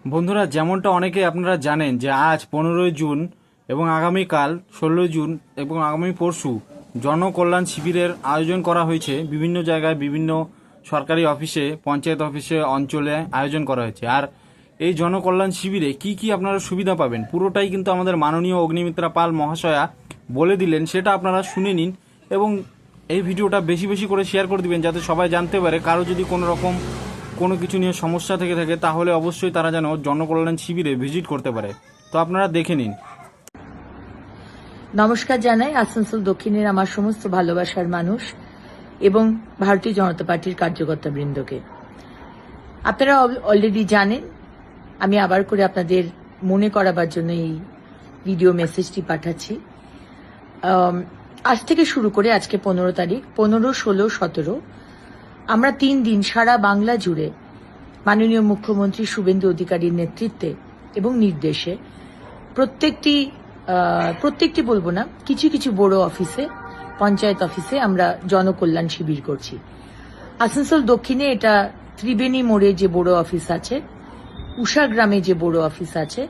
বন্ধুরা, যেমনটা অনেকে আপনারা জানেন যে আজ 15 জুন এবং আগামীকাল 16 জুন এবং আগামী পরশু জনকল্যাণ শিবিরের আয়োজন করা হয়েছে। বিভিন্ন জায়গায় বিভিন্ন সরকারি অফিসে, পঞ্চায়েত অফিসে, অঞ্চলে আয়োজন করা হয়েছে। আর এই জনকল্যাণ শিবিরে কি কি আপনারা সুবিধা পাবেন পুরোটাই কিন্তু আমাদের মাননীয় অগ্নিমিত্রা পাল মহাশয়া বলে দিলেন। সেটা আপনারা শুনে নিন এবং এই ভিডিওটা বেশি বেশি করে শেয়ার করে দিবেন যাতে সবাই জানতে পারে। কারো যদি কোনো রকম কোনো কিছু নিয়ে সমস্যা থেকে থাকে তাহলে অবশ্যই তারা যেন জনকল্যাণ শিবিরে ভিজিট করতে পারে। তো আপনারা দেখে নিন। নমস্কার জানাই আসানসোল দক্ষিণের আমার সমস্ত ভালোবাসার মানুষ এবং ভারতীয় জনতা পার্টির কার্যকর্তা বৃন্দকে। আপনারা অলরেডি জানেন, আমি আবার করে আপনাদের মনে করাবার জন্য এই ভিডিও মেসেজটি পাঠাচ্ছি। আজ থেকে শুরু করে আজকে 15 তারিখ, 15, 16, 17 আমরা 3 দিন সারা বাংলা জুড়ে মাননীয় মুখ্যমন্ত্রী শুভেন্দু অধিকারীর নেতৃত্বে এবং নির্দেশে প্রত্যেকটি বলবো না, কিছু কিছু বড় অফিসে, পঞ্চায়েত অফিসে আমরা জনকল্যাণ শিবির করছি। আসানসোল দক্ষিণে এটা ত্রিবেণী মোড়ে যে বড় অফিস আছে, উষাগ্রামে যে বড় অফিস আছে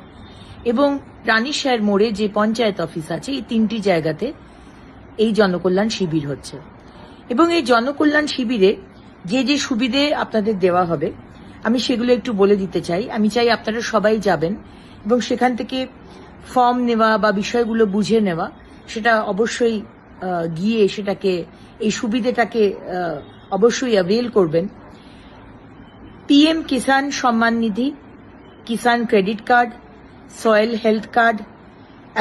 এবং রানীশাহের মোড়ে যে পঞ্চায়েত অফিস আছে, এই 3টি জায়গাতে এই জনকল্যাণ শিবির হচ্ছে। এবং এই জনকল্যাণ শিবিরে যে যে সুবিধে আপনাদের দেওয়া হবে আমি সেগুলো একটু বলে দিতে চাই। আমি চাই আপনারা সবাই যাবেন এবং সেখান থেকে ফর্ম নেওয়া বা বিষয়গুলো বুঝে নেওয়া, সেটা অবশ্যই গিয়ে সেটাকে, এই সুবিধাটাকে অবশ্যই অ্যাভেল করবেন। PM Kisan Samman Nidhi, Kisan credit card, soil health card,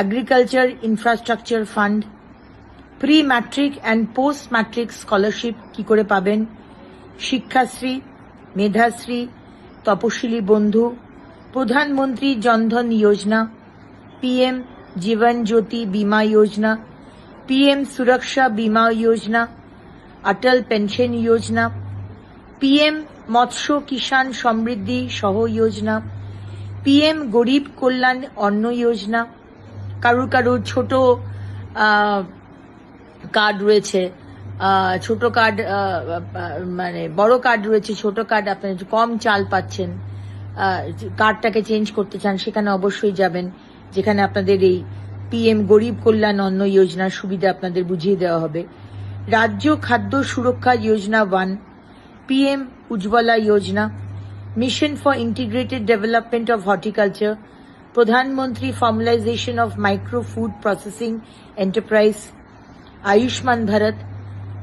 agriculture infrastructure fund, pre matric and post matric scholarship কি করে পাবেন, শিক্ষাশ্রী, মেধাশ্রী, তপশিলি বন্ধু, প্রধানমন্ত্রী জনধন যোজনা, पीएम जीवन ज्योति बीमा योजना, पीएम सुरक्षा बीमा योजना, अटल पेंशन योजना, पीएम मत्स्य किसान समृद्धि सह योजना, पीएम गरीब कल्याण अन्न योजना। কারুর কারুর ছোট কার্ড রয়েছে, ছোট কার্ড মানে বড় কার্ড রয়েছে, ছোট কার্ড আপনার কম চাল পাচ্ছেন, কার্ডটাকে চেঞ্জ করতে চান, সেখানে অবশ্যই যাবেন যেখানে আপনাদের এই পিএম গরিব কল্যাণ অন্ন যোজনার সুবিধা আপনাদের বুঝিয়ে দেওয়া হবে। Rajya Khadya Suraksha Yojana 1, PM Ujjwala Yojana, mission for integrated development of horticulture, Pradhanmantri formalisation of micro food processing enterprise, Ayushman Bharat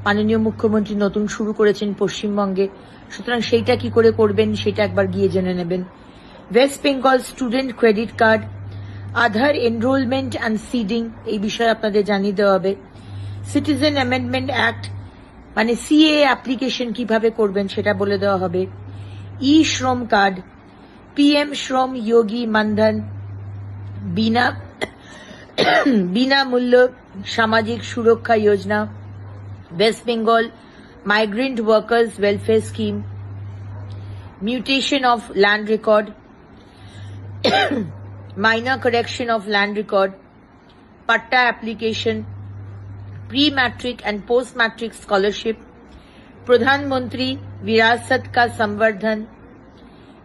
মাননীয় মুখ্যমন্ত্রী নতুন শুরু করেছেন পশ্চিমবঙ্গে, সুতরাং সেইটা কি করে করবেন সেটা একবার গিয়ে জেনে নেবেন। West Bengal student credit card, Aadhaar enrolment and seeding, এই বিষয়ে আপনাদের জানিয়ে দেওয়া হবে। সিটিজেন অ্যামেন্ডমেন্ট অ্যাক্ট মানে সিএ অ্যাপ্লিকেশন কিভাবে করবেন সেটা বলে দেওয়া হবে। ই শ্রম কার্ড, পিএম শ্রম যোগী Maandhan, Binamulya Samajik Suraksha Yojana, West Bengal migrant workers welfare scheme, mutation of land record, minor correction of land record, patta application, pre-matric and post-matric scholarship, pradhan mantri virasat ka samvardhan,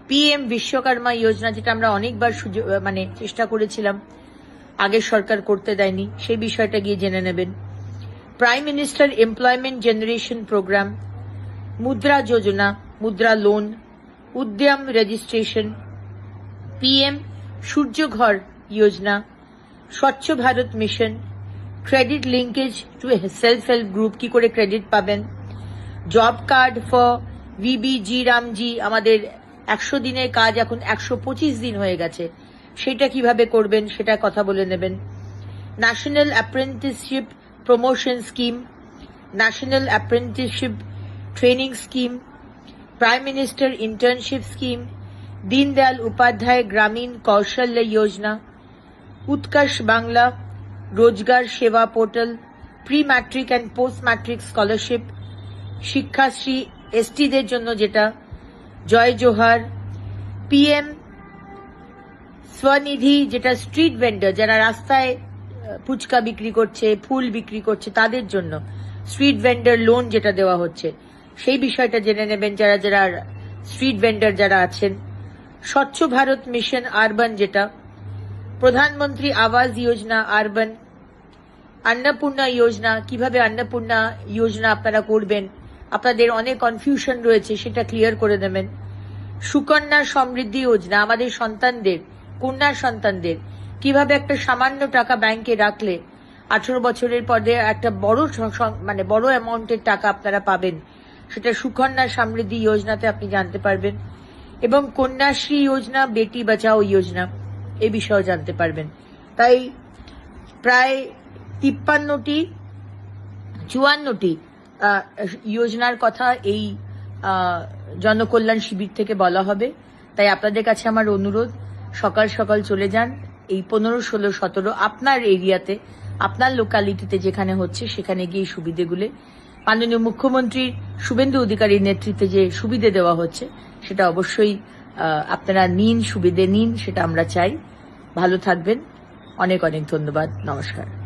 pm vishwakarma योजना যেটা আমরা অনেকবার মানে চেষ্টা করেছিলাম, আগের সরকার করতে দেয়নি, সেই বিষয়টা গিয়ে জেনে নেবেন। Prime minister employment generation programme, Mudra Yojana, মুদ্রা লোন, উদ্যম রেজিস্ট্রেশন, পিএম সূর্য ঘর योजना, স্বচ্ছ Bharat mission, credit linkage to self help group, কি করে ক্রেডিট পাবেন, job card for VBG Ramji, আমাদের 100 দিনের কাজ এখন 125 দিন হয়ে গেছে, সেটা কিভাবে করবেন সেটা কথা বলে নেবেন। National apprenticeship promotion scheme, national apprenticeship training scheme, prime minister internship scheme, Deendayal Upadhyaya Grameen Kaushalya Yojana, Utkarsh Bangla, Rojgar Sewa portal, pre matric and post matric scholarship, Shikshashree एसटीদের জন্য যেটা, জয় জোহার, পিএম স্বনিধি যেটা স্ট্রিট ভেন্ডর যারা রাস্তায় ফুচকা বিক্রি করছে, ফুল বিক্রি করছে, তাদের জন্য স্ট্রিট ভেন্ডর লোন যেটা দেওয়া হচ্ছে সেই বিষয়টা জেনে নেবেন যারা যারা স্ট্রিট ভেন্ডর যারা আছেন। স্বচ্ছ ভারত মিশন আরবান, যেটা প্রধানমন্ত্রী আবাস যোজনা আরবান, অন্নপূর্ণা যোজনা, কিভাবে অন্নপূর্ণা যোজনা আপনারা করবেন, আপনাদের অনেক কনফিউশন রয়েছে, সেটা ক্লিয়ার করে দেবেন। সুকন্যা সমৃদ্ধি যোজনা, আমাদের সন্তানদের, কন্যা সন্তানদের কিভাবে একটা সামান্য টাকা ব্যাংকে রাখলে 18 বছরের পরে একটা বড় অ্যামাউন্টের টাকা আপনারা পাবেন, সেটা সুকন্যা সমৃদ্ধি যোজনাতে আপনি জানতে পারবেন। এবং কন্যাশ্রী যোজনা, বেটি বাঁচাও যোজনা, এ বিষয়েও জানতে পারবেন। তাই প্রায় 54টি যোজনার কথা এই জনকল্যাণ শিবির থেকে বলা হবে। তাই আপনাদের কাছে আমার অনুরোধ, সকাল সকাল চলে যান। এই 15, 16, 17 আপনার এরিয়াতে, আপনার লোকালিটিতে যেখানে হচ্ছে সেখানে গিয়ে সুবিধেগুলো, মাননীয় মুখ্যমন্ত্রী শুভেন্দু অধিকারীর নেতৃত্বে যে সুবিধে দেওয়া হচ্ছে সেটা অবশ্যই আপনারা সুবিধে নিন, সেটা আমরা চাই। ভালো থাকবেন, অনেক অনেক ধন্যবাদ, নমস্কার।